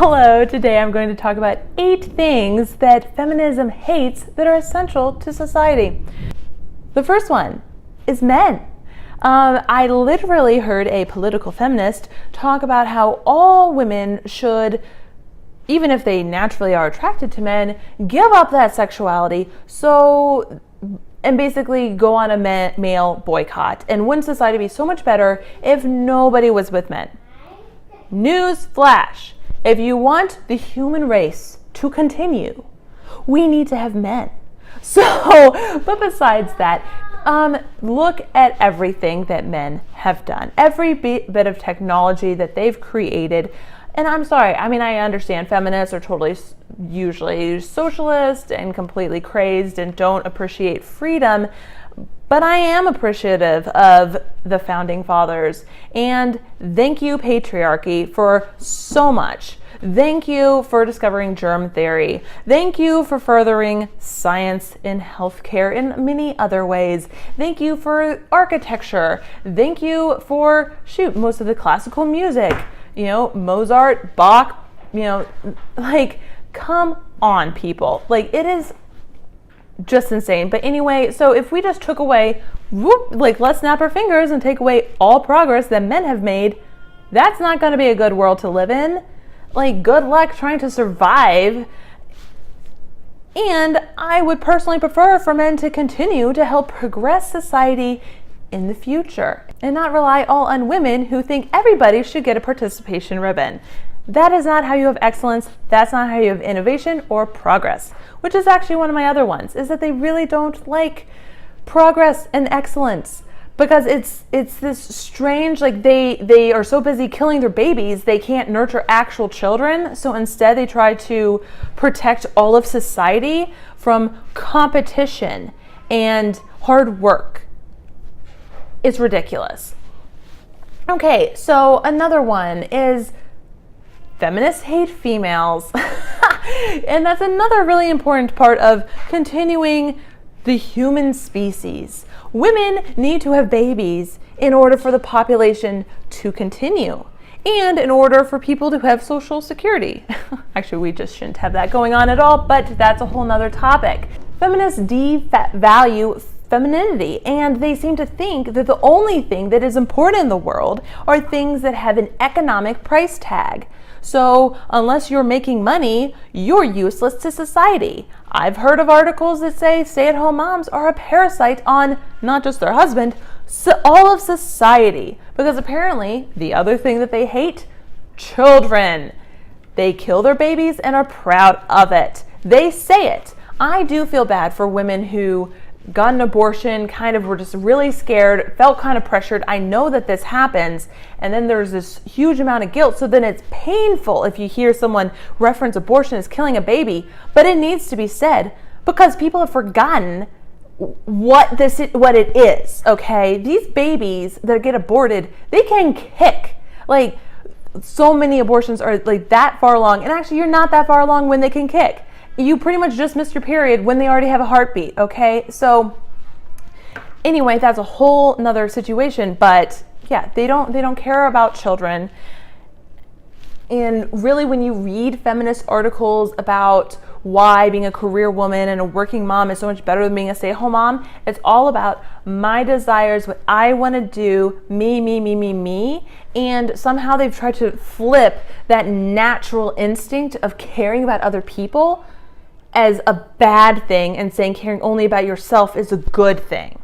Hello, today I'm going to talk about 8 things that feminism hates that are essential to society. The first one is men. I literally heard a political feminist talk about how all women should, even if they naturally are attracted to men, give up that sexuality and basically go on a male boycott. And wouldn't society be so much better if nobody was with men? News flash. If you want the human race to continue, we need to have men. But besides that, look at everything that men have done. Every bit of technology that they've created. And I'm sorry, I understand feminists are usually socialist and completely crazed and don't appreciate freedom. But I am appreciative of the founding fathers, and thank you, patriarchy, for so much. Thank you for discovering germ theory. Thank you for furthering science in healthcare in many other ways. Thank you for architecture. Thank you for, most of the classical music. Mozart, Bach, come on, people. It is just insane. But anyway, so if we just took away, let's snap our fingers and take away all progress that men have made, that's not going to be a good world to live in. Good luck trying to survive. And I would personally prefer for men to continue to help progress society in the future and not rely all on women who think everybody should get a participation ribbon. That is not how you have excellence. That's not how you have innovation or progress, which is actually one of my other ones, is that they really don't like progress and excellence because it's this strange, they are so busy killing their babies, they can't nurture actual children. So instead they try to protect all of society from competition and hard work. It's ridiculous. Okay, so another one is feminists hate females. And that's another really important part of continuing the human species. Women need to have babies in order for the population to continue and in order for people to have social security. Actually, we just shouldn't have that going on at all, but that's a whole nother topic. Feminists devalue femininity, and they seem to think that the only thing that is important in the world are things that have an economic price tag. So unless you're making money, you're useless to society. I've heard of articles that say stay-at-home moms are a parasite on not just their husband, all of society. Because apparently the other thing that they hate, children. They kill their babies and are proud of it. They say it. I do feel bad for women who got an abortion, were just really scared, felt kind of pressured. I know that this happens, and then there's this huge amount of guilt. So then it's painful if you hear someone reference abortion as killing a baby, but it needs to be said because people have forgotten what it is. Okay, these babies that get aborted, they can kick. So many abortions are that far along, and actually you're not that far along when they can kick. You pretty much just missed your period when they already have a heartbeat, okay? So anyway, that's a whole nother situation, but yeah, they don't care about children. And really, when you read feminist articles about why being a career woman and a working mom is so much better than being a stay-at-home mom, it's all about my desires, what I want to do, me. And somehow they've tried to flip that natural instinct of caring about other people as a bad thing and saying caring only about yourself is a good thing.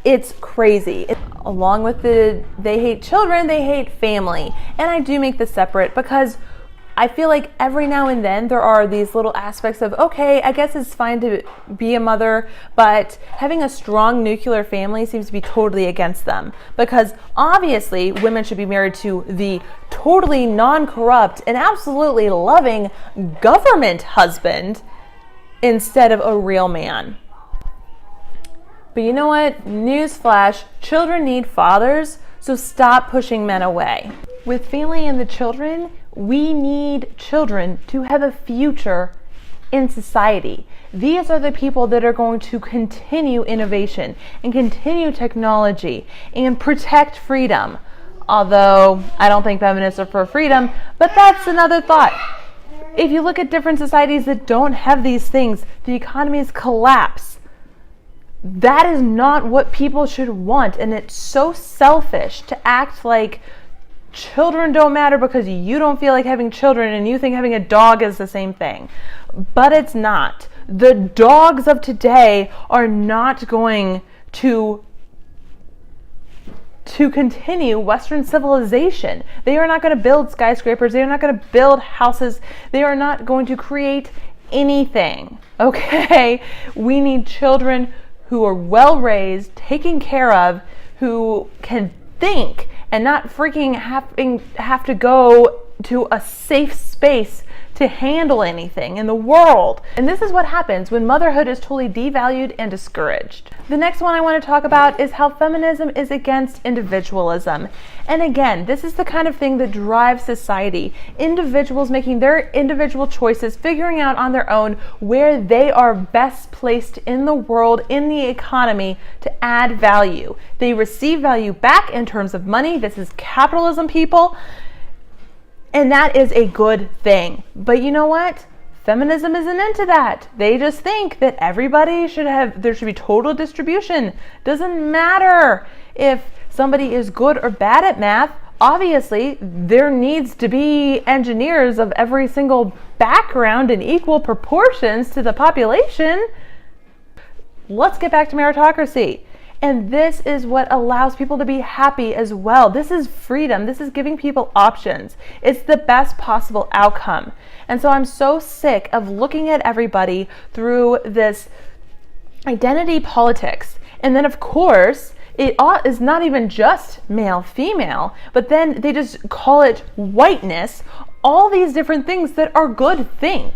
It's crazy. Along with they hate children, they hate family. And I do make this separate because I feel like every now and then there are these little aspects of, okay, I guess it's fine to be a mother, but having a strong nuclear family seems to be totally against them. Because obviously women should be married to the totally non-corrupt and absolutely loving government husband instead of a real man. But you know what? Newsflash, children need fathers, so stop pushing men away. With family and the children, we need children to have a future in society. These are the people that are going to continue innovation and continue technology and protect freedom. although I don't think feminists are for freedom, but that's another thought. If you look at different societies that don't have these things, the economies collapse. That is not what people should want, and it's so selfish to act like children don't matter because you don't feel like having children and you think having a dog is the same thing. But it's not. The dogs of today are not going to continue Western civilization. They are not going to build skyscrapers. They are not going to build houses. They are not going to create anything. Okay? We need children who are well raised, taken care of, who can think and not freaking have to go to a safe space to handle anything in the world. And this is what happens when motherhood is totally devalued and discouraged. The next one I want to talk about is how feminism is against individualism. And again, this is the kind of thing that drives society. Individuals making their individual choices, figuring out on their own where they are best placed in the world, in the economy, to add value. They receive value back in terms of money. This is capitalism, people. And that is a good thing. But you know what? Feminism isn't into that. They just think that everybody there should be total distribution. Doesn't matter if somebody is good or bad at math. Obviously, there needs to be engineers of every single background in equal proportions to the population. Let's get back to meritocracy. And this is what allows people to be happy as well. This is freedom. This is giving people options. It's the best possible outcome. And so I'm so sick of looking at everybody through this identity politics. And then, of course, it is not even just male-female, but then they just call it whiteness, all these different things that are good things.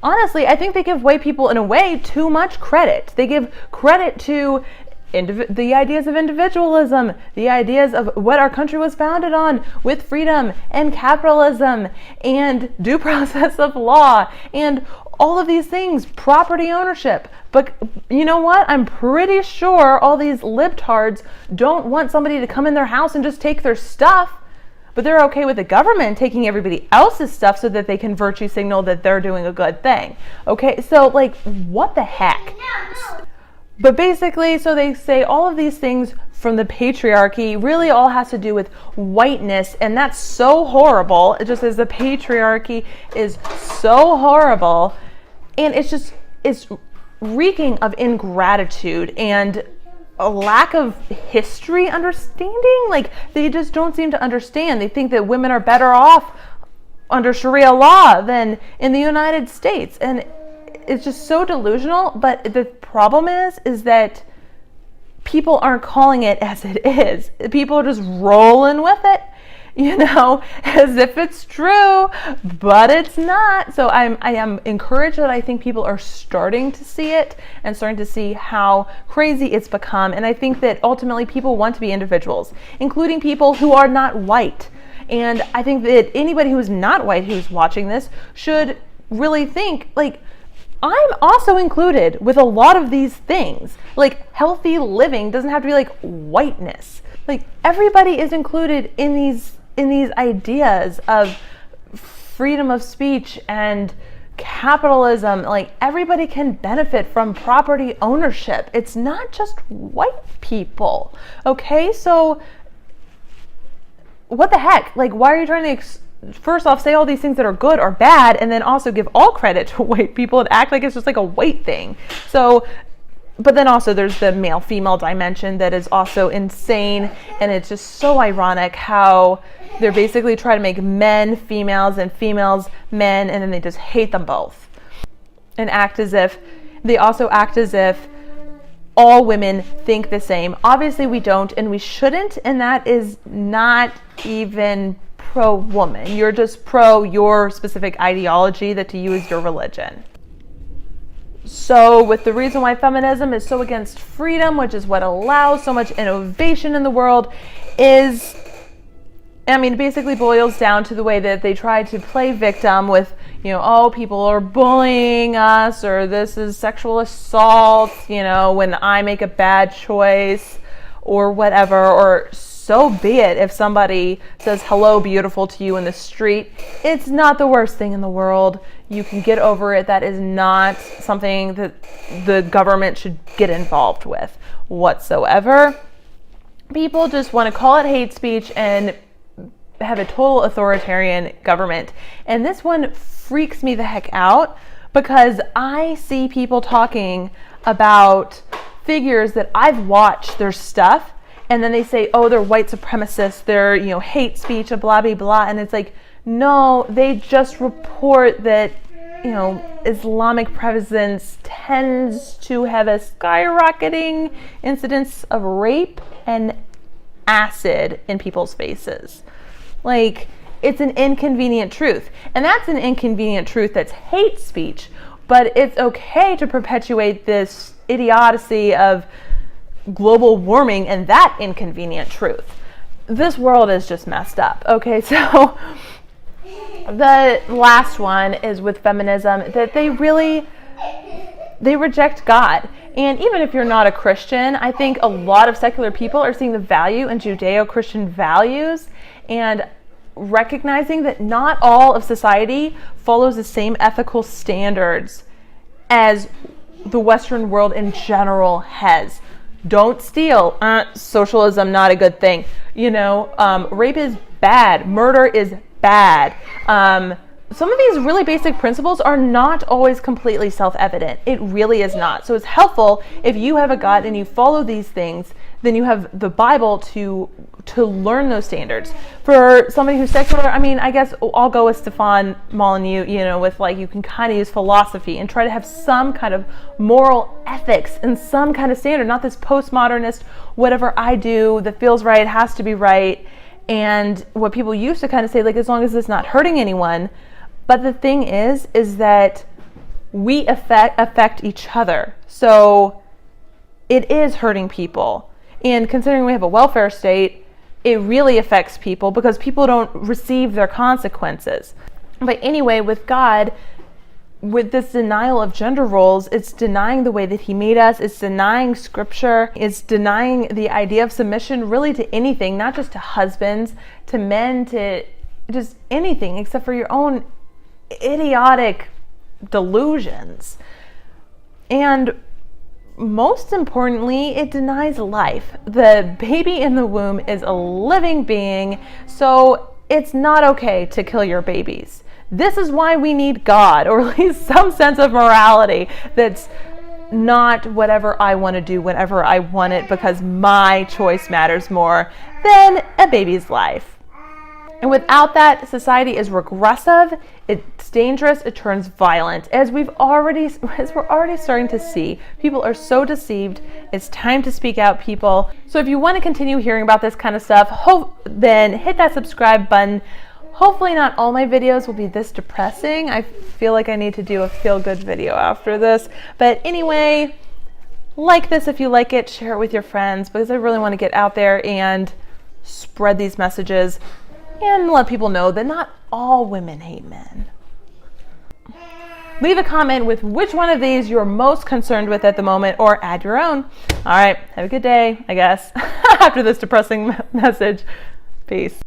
Honestly, I think they give white people, in a way, too much credit. They give credit to the ideas of individualism, the ideas of what our country was founded on, with freedom and capitalism and due process of law and all of these things, property ownership. But you know what? I'm pretty sure all these libtards don't want somebody to come in their house and just take their stuff, but they're okay with the government taking everybody else's stuff so that they can virtue signal that they're doing a good thing. Okay, so like, what the heck? But basically, so they say all of these things from the patriarchy really all has to do with whiteness, and that's so horrible. It just says the patriarchy is so horrible, and it's reeking of ingratitude and a lack of history understanding. Like, they just don't seem to understand. They think that women are better off under Sharia law than in the United States, and it's just so delusional. But the problem is that people aren't calling it as it is. People are just rolling with it, you know, as if it's true, but it's not. So I am encouraged that I think people are starting to see it and starting to see how crazy it's become. And I think that ultimately people want to be individuals, including people who are not white. And I think that anybody who is not white who's watching this should really think, like, I'm also included with a lot of these things. Like, healthy living doesn't have to be like whiteness. Like, everybody is included in these ideas of freedom of speech and capitalism. Like, everybody can benefit from property ownership. It's not just white people. Okay, so what the heck? Like, why are you trying to first off, say all these things that are good or bad, and then also give all credit to white people and act like it's just like a white thing? So, but then also there's the male-female dimension that is also insane, and it's just so ironic how they're basically trying to make men females and females men, and then they just hate them both. And they also act as if all women think the same. Obviously we don't, and we shouldn't, and that is not even pro-woman. You're just pro your specific ideology that to you is your religion. So with the reason why feminism is so against freedom, which is what allows so much innovation in the world, is, I mean, it basically boils down to the way that they try to play victim with, you know, oh, people are bullying us, or this is sexual assault, you know, when I make a bad choice or whatever, or so be it if somebody says hello beautiful to you in the street. It's not the worst thing in the world. You can get over it. That is not something that the government should get involved with whatsoever. People just want to call it hate speech and have a total authoritarian government. And this one freaks me the heck out, because I see people talking about figures that I've watched their stuff, and then they say, oh, they're white supremacists, they're, hate speech, blah, blah, blah. And it's like, no, they just report that, Islamic presence tends to have a skyrocketing incidence of rape and acid in people's faces. Like, it's an inconvenient truth. And that's an inconvenient truth that's hate speech. But it's okay to perpetuate this idiocy of global warming and that inconvenient truth. This world is just messed up. Okay, so the last one is with feminism, that they reject God. And even if you're not a Christian, I think a lot of secular people are seeing the value in Judeo-Christian values and recognizing that not all of society follows the same ethical standards as the Western world in general has. Don't steal. Socialism, not a good thing. Rape is bad. Murder is bad. Some of these really basic principles are not always completely self-evident. It really is not. So it's helpful if you have a God and you follow these things, then you have the Bible to learn those standards. For somebody who's secular, I guess I'll go with Stefan Molyneux, with you can kind of use philosophy and try to have some kind of moral ethics and some kind of standard, not this postmodernist, whatever I do that feels right has to be right. And what people used to kind of say, as long as it's not hurting anyone. But the thing is that we affect each other. So it is hurting people. And considering we have a welfare state, it really affects people because people don't receive their consequences. But anyway, with God, with this denial of gender roles, it's denying the way that he made us. It's denying scripture. It's denying the idea of submission really to anything, not just to husbands, to men, to just anything except for your own idiotic delusions. And most importantly, it denies life. The baby in the womb is a living being, so it's not okay to kill your babies. This is why we need God, or at least some sense of morality that's not whatever I want to do whenever I want it, because my choice matters more than a baby's life. And without that, society is regressive, it's dangerous, it turns violent. As we're already starting to see, people are so deceived. It's time to speak out, people. So if you want to continue hearing about this kind of stuff, then hit that subscribe button. Hopefully not all my videos will be this depressing. I feel like I need to do a feel-good video after this. But anyway, like this if you like it, share it with your friends, because I really want to get out there and spread these messages and let people know that not all women hate men. Leave a comment with which one of these you're most concerned with at the moment, or add your own. All right, have a good day, I guess, after this depressing message. Peace.